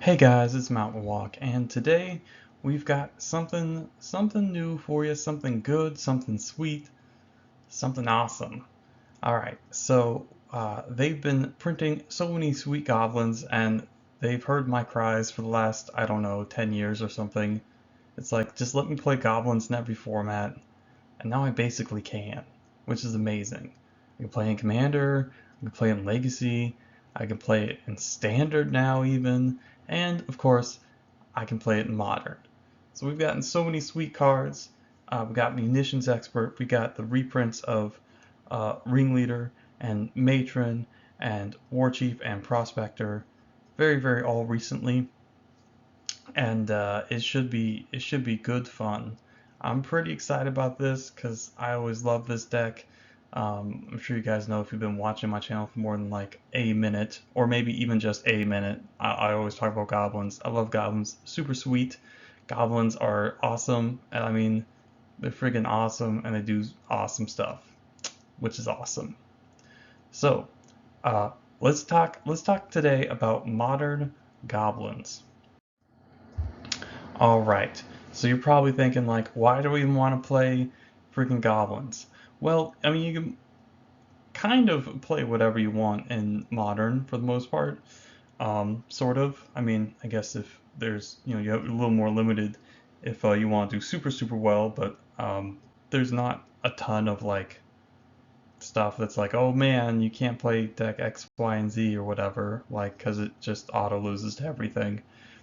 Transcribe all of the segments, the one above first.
Hey guys, it's Mountain Walk, and today we've got something new for you, something good, something sweet, something awesome. All right, so they've been printing so many sweet goblins, and they've heard my cries for the last, I don't know, 10 years or something. It's like, just let me play goblins in every format, and now I basically can, which is amazing. I can play in Commander, I can play in Legacy, I can play it in Standard now even, and of course, I can play it in Modern. So we've gotten so many sweet cards. We've got Munitions Expert, we got the reprints of Ringleader and Matron and War Chief and Prospector, very all recently, and it should be good fun. I'm pretty excited about this because I always love this deck. I'm sure you guys know if you've been watching my channel for more than like a minute, or maybe even just a minute. I always talk about goblins. I love goblins. Super sweet. Goblins are awesome, and I mean, they're freaking awesome, and they do awesome stuff, which is awesome. So, uh, let's talk today about modern goblins. All right. So you're probably thinking like, why do we even want to play freaking goblins? Well, I mean, you can kind of play whatever you want in modern for the most part. Sort of. I mean, I guess if there's, you have a little more limited if you want to do super well, but there's not a ton of like stuff that's like, oh man, you can't play deck X, Y, and Z or whatever, like, because it just auto loses to everything.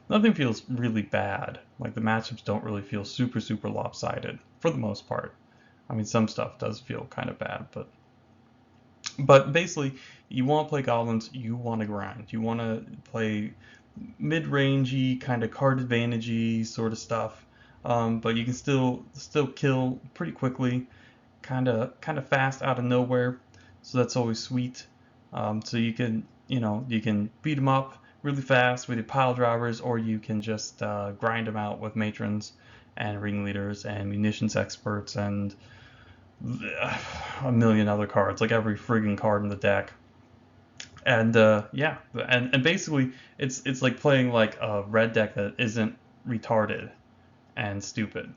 Nothing feels really bad. Like, the matchups don't really feel super lopsided for the most part. I mean, some stuff does feel kind of bad, but basically, you want to play goblins, you want to grind. You want to play mid-rangey, kind of card advantagey sort of stuff, but you can still kill pretty quickly, kind of fast out of nowhere, so that's always sweet. So you can beat them up really fast with your pile drivers, or you can just grind them out with matrons and ringleaders and munitions experts and a million other cards, like every friggin' card in the deck. And yeah, and basically it's like playing like a red deck that isn't retarded and stupid.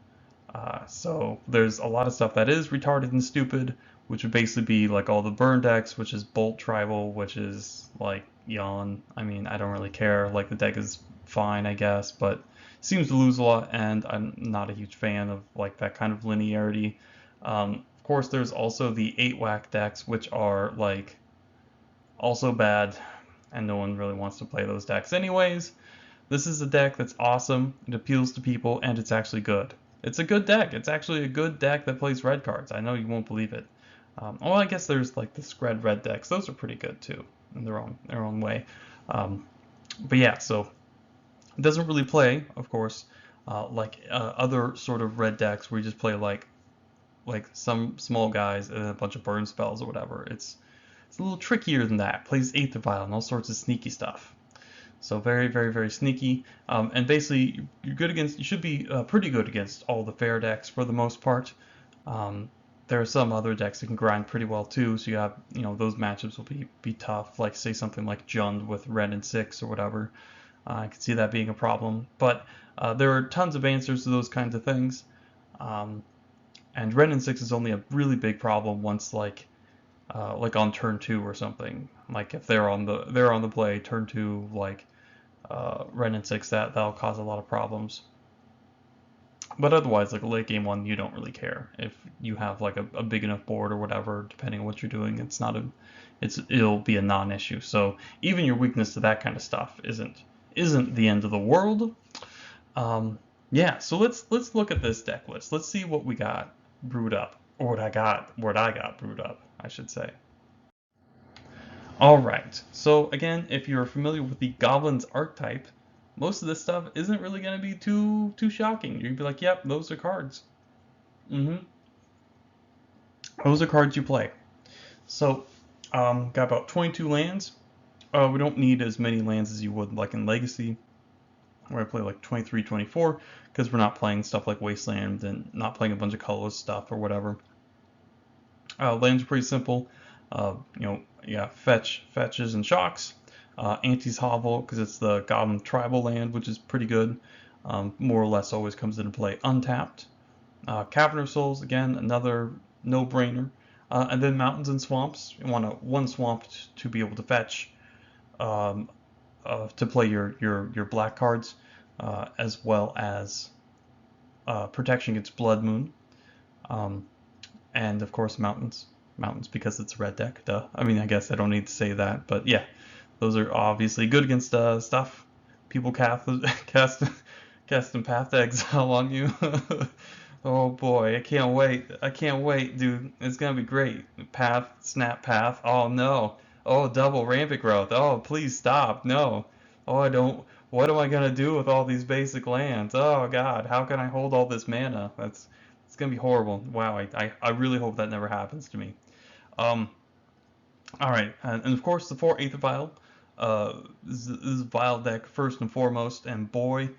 So there's a lot of stuff that is retarded and stupid, which would basically be like all the burn decks, which is Bolt Tribal, which is like yawn. I mean, I don't really care. Like the deck is fine, I guess, but seems to lose a lot, and I'm not a huge fan of like that kind of linearity. Of course, there's also the 8 whack decks, which are like also bad, and no one really wants to play those decks anyways. This is a deck that's awesome, it appeals to people, and it's actually good. It's a good deck. It's actually a good deck that plays red cards. I know you won't believe it. Well, I guess there's like the Scred red decks. Those are pretty good too, in their own way. Um, but yeah, so it doesn't really play, of course, like other sort of red decks where you just play like some small guys and a bunch of burn spells or whatever. It's a little trickier than that. It plays Aether Vial and all sorts of sneaky stuff. So very sneaky. And basically, you're good against. You should be pretty good against all the fair decks for the most part. Um, there are some other decks that can grind pretty well too. So you have, those matchups will be tough. Like say something like Jund with Ren and Six or whatever. I could see that being a problem. But there are tons of answers to those kinds of things. Um, and Ren and Six is only a really big problem once like on turn two or something. Like if they're on the play turn two, like Ren and Six, that'll cause a lot of problems. But otherwise, like a late game one, you don't really care if you have like a big enough board or whatever. Depending on what you're doing, it'll be a non-issue. So even your weakness to that kind of stuff isn't the end of the world. Um, yeah, so let's look at this deck list. Let's see what we got brewed up, or what I got brewed up, I should say. All right. So again, if you're familiar with the Goblins archetype, most of this stuff isn't really going to be too shocking. You're gonna be like, "Yep, those are cards. Mm-hmm. Those are cards you play." So, got about 22 lands. We don't need as many lands as you would like in Legacy, where I play like 23, 24, because we're not playing stuff like Wasteland and not playing a bunch of colorless stuff or whatever. Lands are pretty simple. You got fetches and shocks. Auntie's Hovel, because it's the Goblin tribal land, which is pretty good. More or less always comes into play untapped. Cavern of Souls, again, another no-brainer. And then Mountains and Swamps. You want one swamp to be able to fetch, um, to play your black cards, as well as protection against Blood Moon. Um, and of course Mountains. Mountains because it's a red deck, duh. I mean, I guess I don't need to say that, but yeah, those are obviously good against stuff. People cast casting Path to Exile on you. Oh boy, I can't wait. I can't wait, dude. It's gonna be great. Path, snap path. Oh no. Oh, double rampant growth. Oh, please stop. No. Oh, I don't. What am I gonna do with all these basic lands? Oh God, how can I hold all this mana? It's gonna be horrible. Wow, I really hope that never happens to me. Um, all right, and of course the 4/8 Vial. This is Vial deck first and foremost, and boy,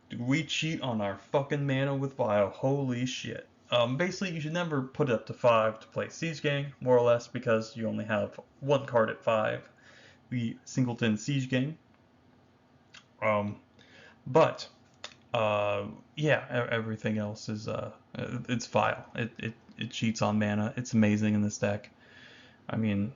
do we cheat on our fucking mana with Vial. Holy shit. Basically, you should never put it up to 5 to play Siege Gang, more or less, because you only have one card at 5, the Singleton Siege Gang. Um, but yeah, everything else is it's Vial. It cheats on mana. It's amazing in this deck. I mean,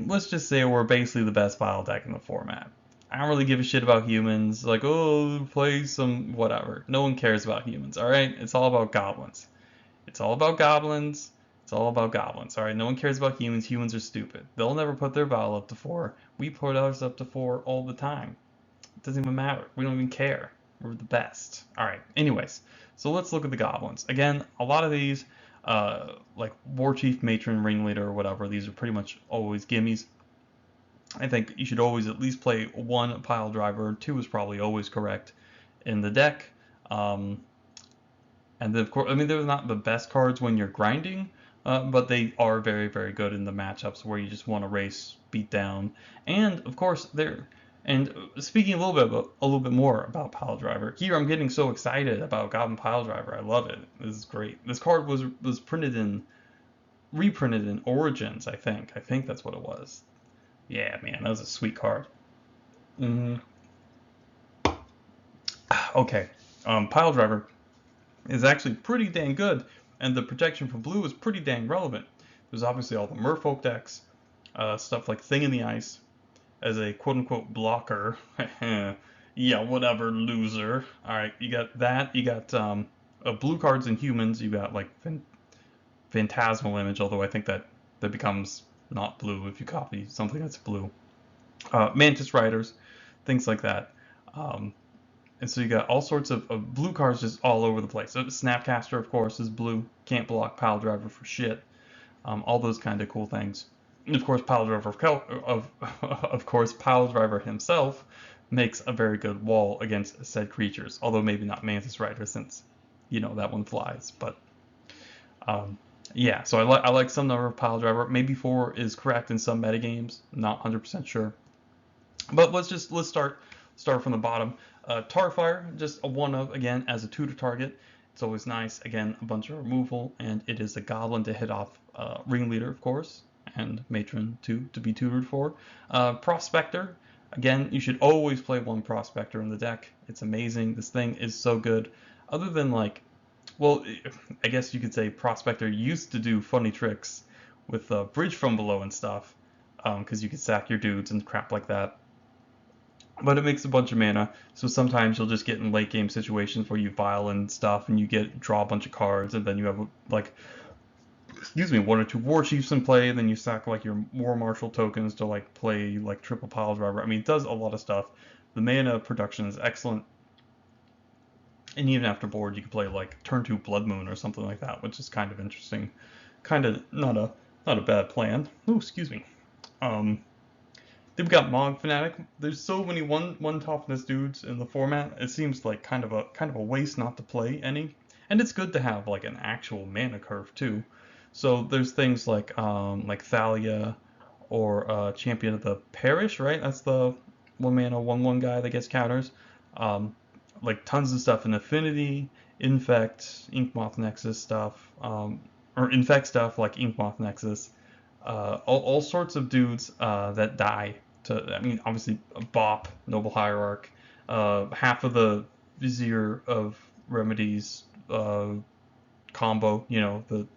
let's just say we're basically the best Vial deck in the format. I don't really give a shit about humans. Like, oh, play some whatever. No one cares about humans. All right, it's all about goblins. It's all about goblins. It's all about goblins. All right, no one cares about humans. Humans are stupid. They'll never put their Vial up to 4. We put ours up to 4 all the time. It doesn't even matter. We don't even care. We're the best. All right. Anyways, so let's look at the goblins. Again, a lot of these, like War Chief, Matron, Ringleader, or whatever, these are pretty much always gimmies. I think you should always at least play one pile driver. Two is probably always correct in the deck. And then, of course, I mean, they're not the best cards when you're grinding, but they are very, very good in the matchups where you just want to race, beat down. And of course, they're and speaking a little bit more about Pile Driver. Here, I'm getting so excited about Goblin Pile Driver. I love it. This is great. This card was reprinted in Origins. I think. I think that's what it was. Yeah, man, that was a sweet card. Mm, okay. Pile Driver is actually pretty dang good, and the protection from blue is pretty dang relevant. There's obviously all the Merfolk decks, stuff like Thing in the Ice, as a quote-unquote blocker. Yeah, whatever, loser. All right, you got that. You got blue cards and humans. You got like Phantasmal Image, although I think that becomes not blue if you copy something that's blue. Mantis Riders, things like that. Um, and so you got all sorts of blue cards just all over the place. So Snapcaster, of course, is blue. Can't block Pile Driver for shit. All those kind of cool things. And of course, Pile Driver of course, Pile Driver himself makes a very good wall against said creatures. Although maybe not Mantis Rider, since that one flies. But um, yeah, so I like some number of Pile Driver. Maybe 4 is correct in some metagames. Not 100% sure. But let's start from the bottom. Tarfire, just a one of again as a tutor target. It's always nice. Again, a bunch of removal, and it is a goblin to hit off Ringleader, of course, and Matron to be tutored for. Prospector, again, you should always play one Prospector in the deck. It's amazing. This thing is so good. Other than like, well, I guess you could say Prospector used to do funny tricks with Bridge from Below and stuff, because you could sack your dudes and crap like that. But it makes a bunch of mana, so sometimes you'll just get in late game situations where you vial and stuff, and you draw a bunch of cards, and then you have like, excuse me, one or two War Chiefs in play, and then you sack like your War Marshal tokens to like play like triple Pile Driver. I mean, it does a lot of stuff. The mana production is excellent, and even after board, you can play like turn 2 Blood Moon or something like that, which is kind of interesting. Kind of not a bad plan. Oh, excuse me. Um, They've got Mog Fanatic. There's so many one toughness dudes in the format. It seems like kind of a waste not to play any. And it's good to have like an actual mana curve too. So there's things like Thalia or Champion of the Parish, right? That's the 1 mana 1/1 guy that gets counters. Um, like tons of stuff in Affinity, Infect, Inkmoth Nexus stuff, or Infect stuff like Inkmoth Nexus. All sorts of dudes that die I mean, obviously, a Bop, Noble Hierarch, half of the Vizier of Remedies combo, the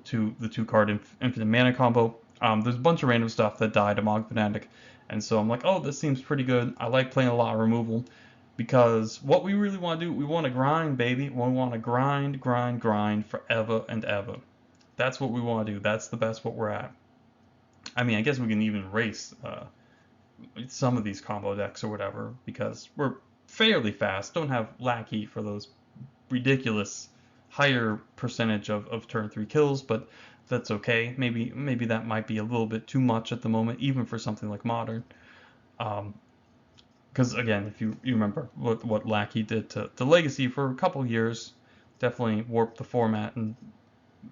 two card infinite mana combo. There's a bunch of random stuff that died to Mog Fanatic, and so I'm like, oh, this seems pretty good. I like playing a lot of removal because what we really want to do, we want to grind, baby. We want to grind, grind, grind forever and ever. That's what we want to do. That's the best what we're at. I mean, I guess we can even race some of these combo decks or whatever because we're fairly fast. Don't have Lackey for those ridiculous higher percentage of turn 3 kills, but that's okay. Maybe that might be a little bit too much at the moment, even for something like Modern. Because again, if you remember what Lackey did to Legacy for a couple years, definitely warped the format in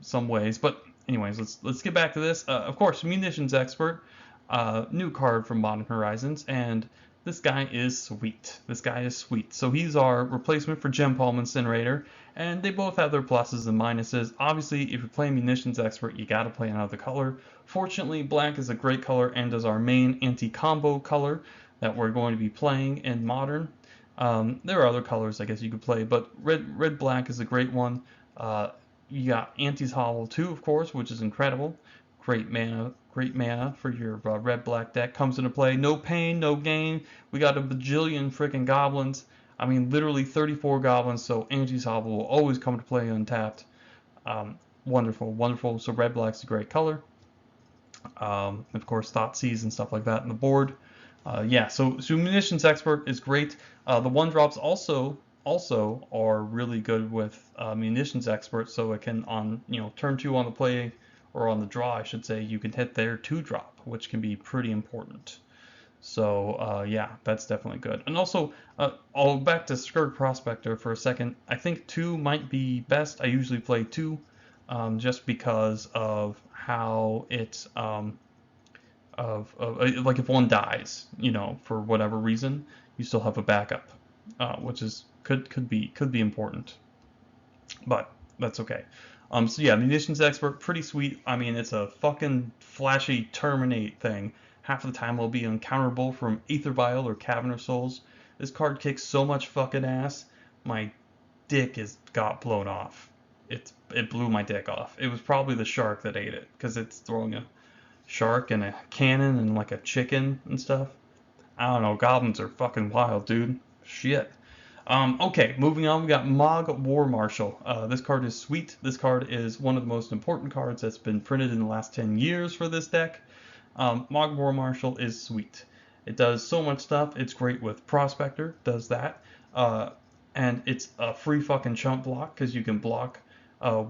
some ways. But anyways, let's get back to this. Of course, Munitions Expert, new card from Modern Horizons, and this guy is sweet. This guy is sweet. So he's our replacement for Gem Palm Incinerator, and they both have their pluses and minuses. Obviously, if you're playing Munitions Expert, you gotta play another color. Fortunately, black is a great color and is our main anti-combo color that we're going to be playing in Modern. There are other colors I guess you could play, but red black is a great one. You got Auntie's Hovel too, of course, which is incredible. Great mana for your red black deck comes into play. No pain, no gain. We got a bajillion freaking goblins. I mean, literally 34 goblins, so Auntie's Hovel will always come to play untapped. Wonderful, wonderful. So red black's a great color. Of course, Thoughtseize and stuff like that on the board. Yeah, so Munitions Expert is great. The one drops also are really good with Munitions Expert, so it can on turn 2 on the play or on the draw, I should say, you can hit their 2-drop, which can be pretty important. So yeah, that's definitely good. And also, I'll back to Scourge Prospector for a second. I think 2 might be best. I usually play 2 just because of how it's like if one dies, for whatever reason, you still have a backup, which is could be important, but that's okay. So yeah, Munitions Expert, pretty sweet. I mean, it's a fucking flashy Terminate thing. Half of the time it'll be uncounterable from Aether Vial or Cavern of Souls. This card kicks so much fucking ass. My dick got blown off. It blew my dick off. It was probably the shark that ate it, because it's throwing a shark and a cannon and like a chicken and stuff. I don't know, goblins are fucking wild, dude. Shit. Okay, moving on, we got Mog War Marshal. This card is sweet. This card is one of the most important cards that's been printed in the last 10 years for this deck. Mog War Marshal is sweet. It does so much stuff. It's great with Prospector, does that. And it's a free fucking chump block, because you can block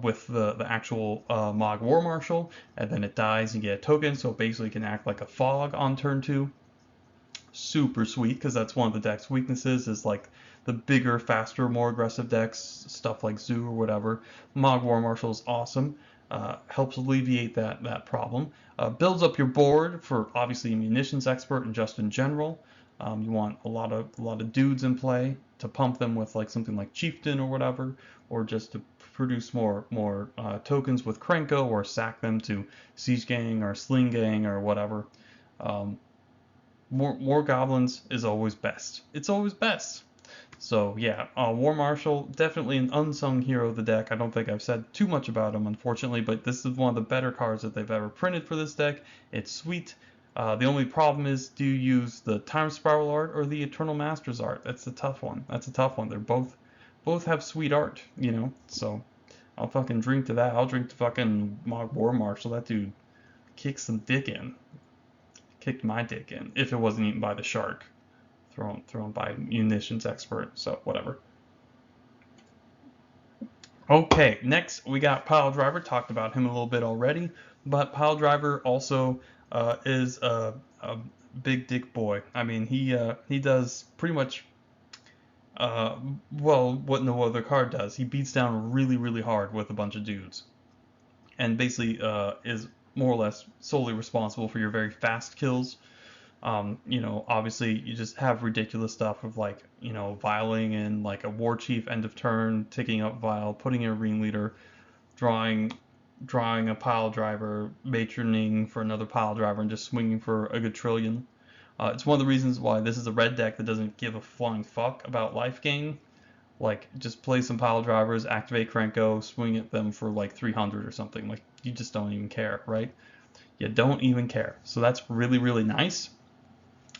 with the actual Mog War Marshal, and then it dies and you get a token, so it basically can act like a fog on turn 2. Super sweet, because that's one of the deck's weaknesses, is like the bigger, faster, more aggressive decks, stuff like Zoo or whatever. Mog War Marshal is awesome. Helps alleviate that problem. Builds up your board for obviously Munitions Expert and just in general. You want a lot of dudes in play to pump them with like something like Chieftain or whatever, or just to produce more tokens with Krenko, or sack them to Siege Gang or Sling Gang or whatever. More goblins is always best. It's always best. So yeah, War Marshal, definitely an unsung hero of the deck. I don't think I've said too much about him, unfortunately, but this is one of the better cards that they've ever printed for this deck. It's sweet. The only problem is, do you use the Time Spiral art or the Eternal Masters art? That's a tough one. They're both have sweet art, So I'll fucking drink to that. I'll drink to fucking Mog War Marshal. That dude kicked some dick in. Kicked my dick in if it wasn't eaten by the shark. Thrown by Munitions Expert, so whatever. Okay, next we got Pile Driver. Talked about him a little bit already, but Pile Driver also is a big dick boy. I mean, he does pretty much what no other card does. He beats down really, really hard with a bunch of dudes, and basically is more or less solely responsible for your very fast kills. Obviously you just have ridiculous stuff of like, vialing in like a war chief end of turn, ticking up vial, putting in a ringleader, drawing a pile driver, matroning for another pile driver, and just swinging for a good trillion. It's one of the reasons why this is a red deck that doesn't give a flying fuck about life gain. Like, just play some pile drivers, activate Krenko, swing at them for like 300 or something. Like, you just don't even care, right? You don't even care. So that's really, really nice.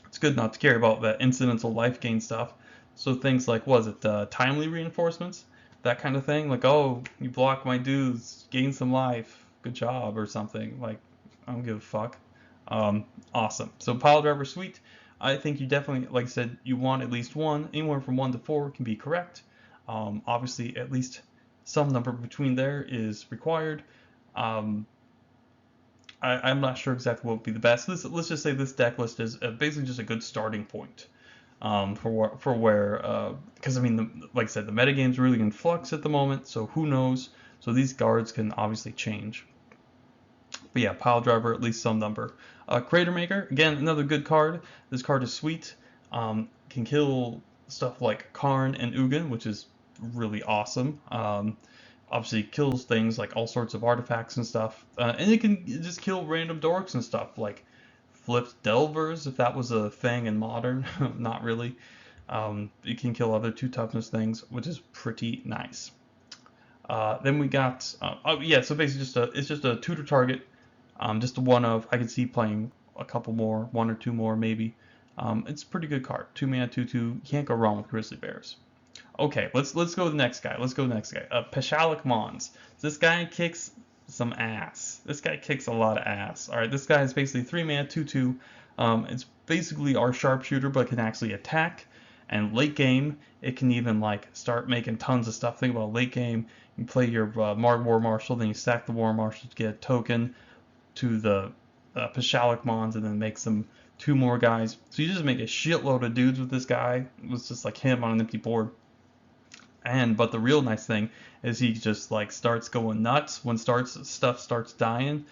It's good not to care about that incidental life gain stuff. So things like, was it timely reinforcements? That kind of thing. Like, oh, you block my dudes, gain some life, good job, or something. Like, I don't give a fuck. Awesome. So pile driver sweet. I think you definitely, like I said, you want at least one. Anywhere from 1 to 4 can be correct. Obviously, at least some number between there is required. Um, I'm not sure exactly what would be the best. Let's just say this deck list is basically just a good starting point for where, because I mean, like I said, the metagame's really in flux at the moment, so who knows? So these guards can obviously change. But yeah, pile driver, at least some number. Crater Maker, again, another good card. This card is sweet. Can kill stuff like Karn and Ugin, which is really awesome. Obviously kills things like all sorts of artifacts and stuff. And it can just kill random dorks and stuff, like flipped Delvers, if that was a thing in Modern. Not really. It can kill other 2 toughness things, which is pretty nice. Then we got, oh yeah, so basically it's just a tutor target, just a one of. I could see playing a couple more, 1 or 2 more maybe. It's a pretty good card. 2 mana, 2/2. You can't go wrong with Grizzly Bears. Okay, let's go to the next guy. Let's go to the next guy. Pashalik Mons. This guy kicks some ass. This guy kicks a lot of ass. All right, this guy is basically 3 mana, 2/2. It's basically our sharpshooter, but can actually attack. And late game, it can even like start making tons of stuff. Think about late game. You play your War Marshal, then you sack the War Marshal to get a token to the Pashalik Mons, and then make some 2 more guys. So you just make a shitload of dudes with this guy. It was just like him on an empty board. But the real nice thing is he just like starts going nuts when stuff starts dying,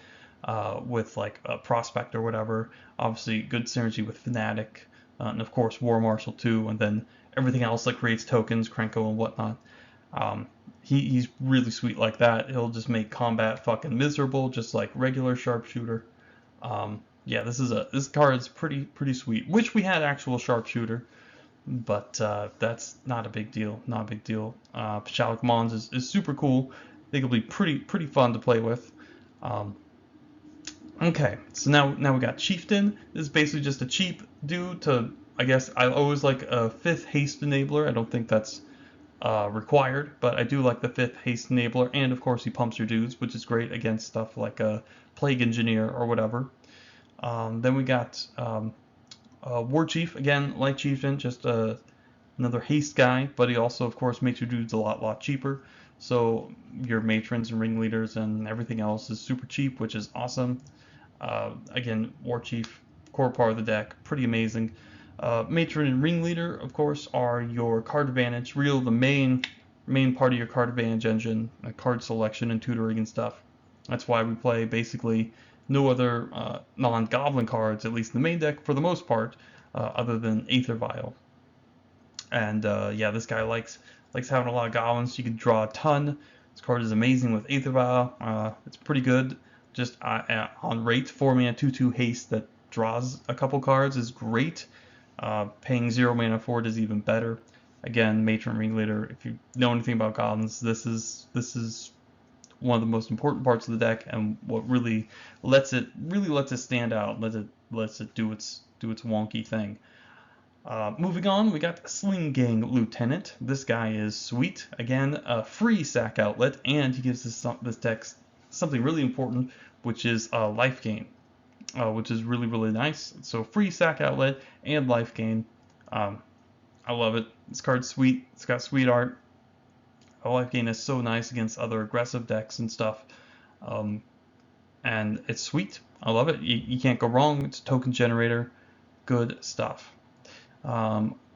with like a prospect or whatever. Obviously, good synergy with Fnatic, and of course War Marshal too, and then everything else that creates tokens, Krenko and whatnot. He's really sweet like that. He'll just make combat fucking miserable, just like regular sharpshooter. Yeah, this card is pretty sweet. Wish we had actual sharpshooter, but that's not a big deal. Not a big deal. Pashalik Mons is super cool. I think it'll be pretty fun to play with. Okay, so now we got Chieftain. This is basically just a cheap dude to, I guess I always like a 5th haste enabler. I don't think that's required, but I do like the 5th haste enabler, and of course he pumps your dudes, which is great against stuff like a Plague Engineer or whatever. Then we got War Chief, again, like Chieftain, just another haste guy, but he also, of course, makes your dudes a lot cheaper. So your matrons and ringleaders and everything else is super cheap, which is awesome. Again, War Chief, core part of the deck, pretty amazing. Matron and ringleader, of course, are your card advantage, the main part of your card advantage engine, card selection and tutoring and stuff. That's why we play basically no other non-Goblin cards, at least in the main deck for the most part, other than Aether Vial. And yeah, this guy likes having a lot of goblins. You can draw a ton. This card is amazing with Aether Vial. It's pretty good. Just on rate, 4 mana 2/2 haste that draws a couple cards is great. Paying 0 mana for it is even better. Again, Matron Ringleader. If you know anything about goblins, this is one of the most important parts of the deck, and what really lets it stand out. Lets it do its wonky thing. Moving on, we got Sling Gang Lieutenant. This guy is sweet. Again, a free sack outlet, and he gives this deck something really important, which is life gain, which is really nice. So free sack outlet and life gain. I love it. This card's sweet. It's got sweet art. Life gain is so nice against other aggressive decks and stuff. And it's sweet. I love it. You can't go wrong. It's a token generator. Good stuff.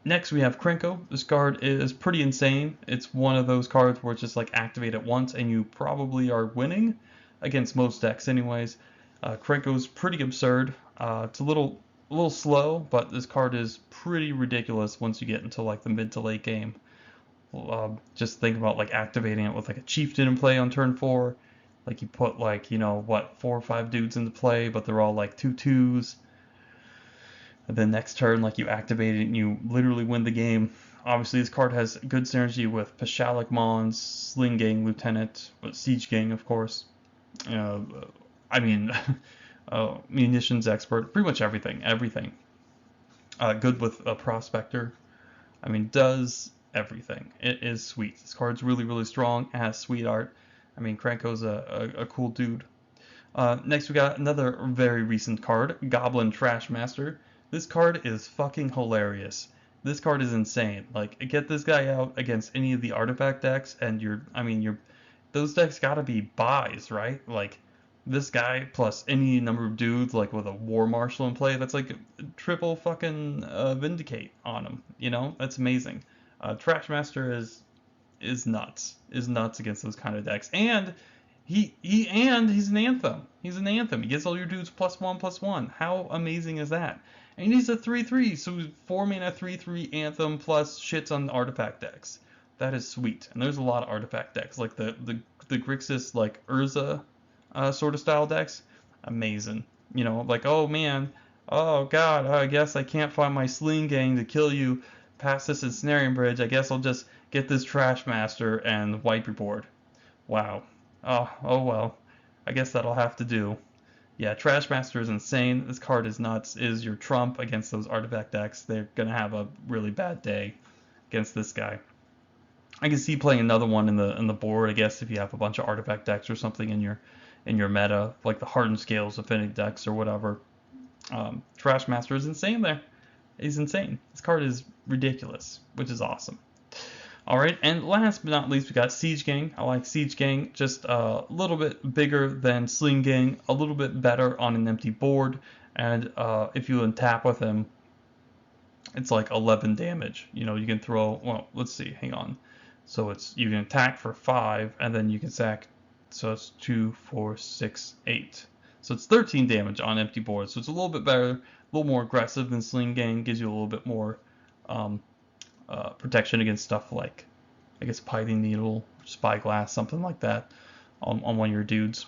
Next we have Krenko. This card is pretty insane. It's one of those cards where it's just like activate it once and you probably are winning against most decks anyways. Krenko's pretty absurd. It's a little slow, but this card is pretty ridiculous once you get into like the mid to late game. Just think about like activating it with like a chieftain in play on turn 4. Like you put like, 4 or 5 dudes into play, but they're all like 2/2s. And then next turn, like you activate it and you literally win the game. Obviously, this card has good synergy with Pashalik Mons, Sling Gang Lieutenant, but Siege Gang, of course. Uh, I mean, Munitions Expert, pretty much everything, everything. Good with a Prospector. I mean, does everything. It is sweet. This card's really, really strong. It has sweet art. I mean, Kranko's a cool dude. Next, we got another very recent card, Goblin Trash Master. This card is fucking hilarious. This card is insane. Like, get this guy out against any of the artifact decks, and those decks gotta be buys, right? Like, this guy plus any number of dudes, like with a War Marshal in play, that's like triple fucking Vindicate on him. You know, that's amazing. Trash Master is nuts. Is nuts against those kind of decks, and he's an anthem. He's an anthem. He gets all your dudes +1/+1. How amazing is that? And he's a 3/3, so 4 mana 3/3 anthem plus shits on artifact decks. That is sweet. And there's a lot of artifact decks like the Grixis like Urza sort of style decks. Amazing. You know, like oh man, oh god, I guess I can't find my Sling Gang to kill you past this Ensnaring Bridge. I guess I'll just get this Trash Master and wipe your board. Wow. Oh well. I guess that'll have to do. Yeah, Trash Master is insane. This card is nuts. It is your trump against those artifact decks. They're gonna have a really bad day against this guy. I can see playing another one in the board, I guess, if you have a bunch of artifact decks or something in your meta, like the Hardened Scales Affinity decks or whatever. Trash Master is insane there. He's insane. This card is ridiculous, which is awesome. Alright, and last but not least, we got Siege Gang. I like Siege Gang, just a little bit bigger than Sling Gang, a little bit better on an empty board, and if you untap with him, it's like 11 damage. You know, you can throw, well, let's see, hang on. So you can attack for 5, and then you can sack, so it's 2, 4, 6, 8. So it's 13 damage on empty board, so it's a little bit better, a little more aggressive than Sling Gang, gives you a little bit more protection against stuff like, I guess, Pithing Needle, Spyglass, something like that on one of your dudes.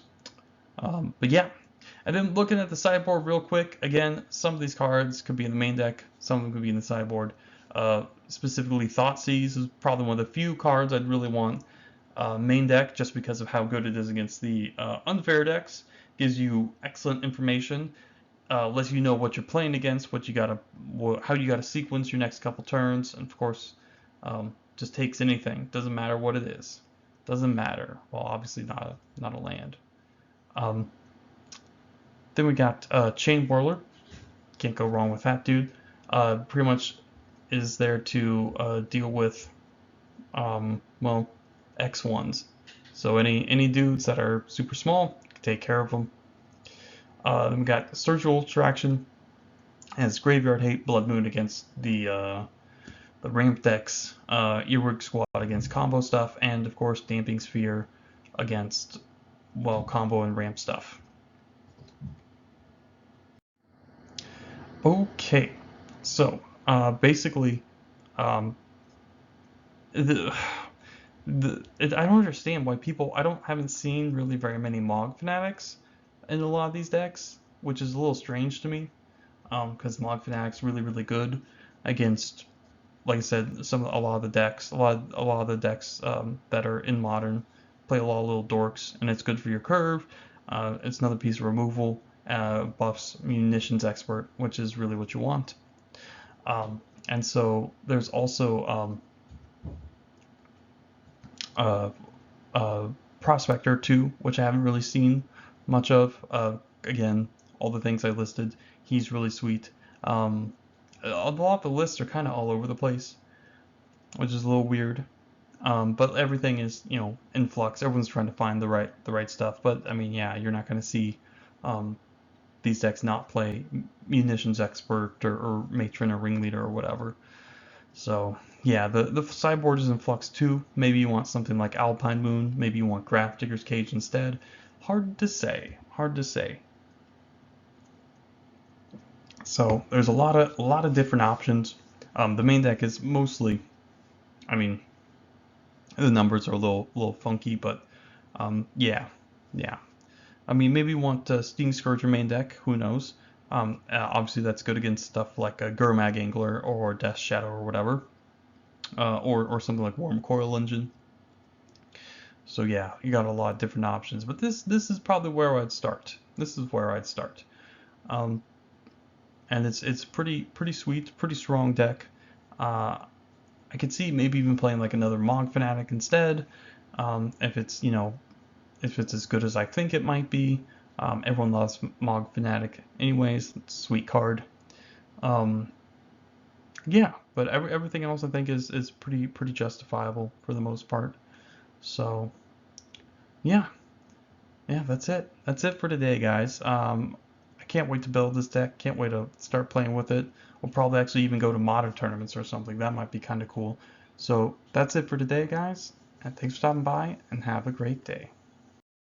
But yeah, and then looking at the sideboard real quick, again, some of these cards could be in the main deck, some of them could be in the sideboard. Specifically, Thoughtseize is probably one of the few cards I'd really want main deck just because of how good it is against the unfair decks. Gives you excellent information. Lets you know what you're playing against, how you gotta sequence your next couple turns, and of course, just takes anything. Doesn't matter what it is. Doesn't matter. Well, obviously not a land. Then we got Chain Whirler. Can't go wrong with that dude. Pretty much is there to deal with well, X1s. So any dudes that are super small, take care of them. Then we got Surgical Extraction, has Graveyard Hate, Blood Moon against the ramp decks, Earwig Squad against combo stuff, and of course Damping Sphere against, well, combo and ramp stuff. Okay, so basically, I don't understand why haven't seen really very many Mog Fanatics in a lot of these decks, which is a little strange to me, because Mog Fanatic's really, really good against, like I said, a lot of the decks, that are in Modern play a lot of little dorks, and it's good for your curve. It's another piece of removal, buffs Munitions Expert, which is really what you want. And so there's also Prospector 2, which I haven't really seen much of. Again, all the things I listed, he's really sweet. A lot of the lists are kind of all over the place, which is a little weird. But everything is, in flux. Everyone's trying to find the right stuff. But I mean, yeah, you're not going to see these decks not play Munitions Expert or Matron or Ringleader or whatever. So yeah, the sideboard is in flux too. Maybe you want something like Alpine Moon. Maybe you want Grafdigger's Cage instead. Hard to say. So there's a lot of different options. The main deck is mostly, I mean, the numbers are a little funky, but yeah. I mean, maybe you want Sting Scourger main deck. Who knows? Obviously, that's good against stuff like a Gurmag Angler or Death Shadow or whatever, or something like Worm Coil Engine. So yeah, you got a lot of different options, but this is probably where I'd start. This is where I'd start. Um, and it's pretty sweet, pretty strong deck. Uh, I could see maybe even playing like another Mog Fanatic instead, if it's if it's as good as I think it might be. Everyone loves Mog Fanatic anyways. It's a sweet card. Um, yeah, but everything else I think is pretty justifiable for the most part. So yeah, yeah, that's it. That's it for today, guys. I can't wait to build this deck. Can't wait to start playing with it. We'll probably actually even go to modern tournaments or something. That might be kind of cool. So that's it for today, guys. And thanks for stopping by, and have a great day.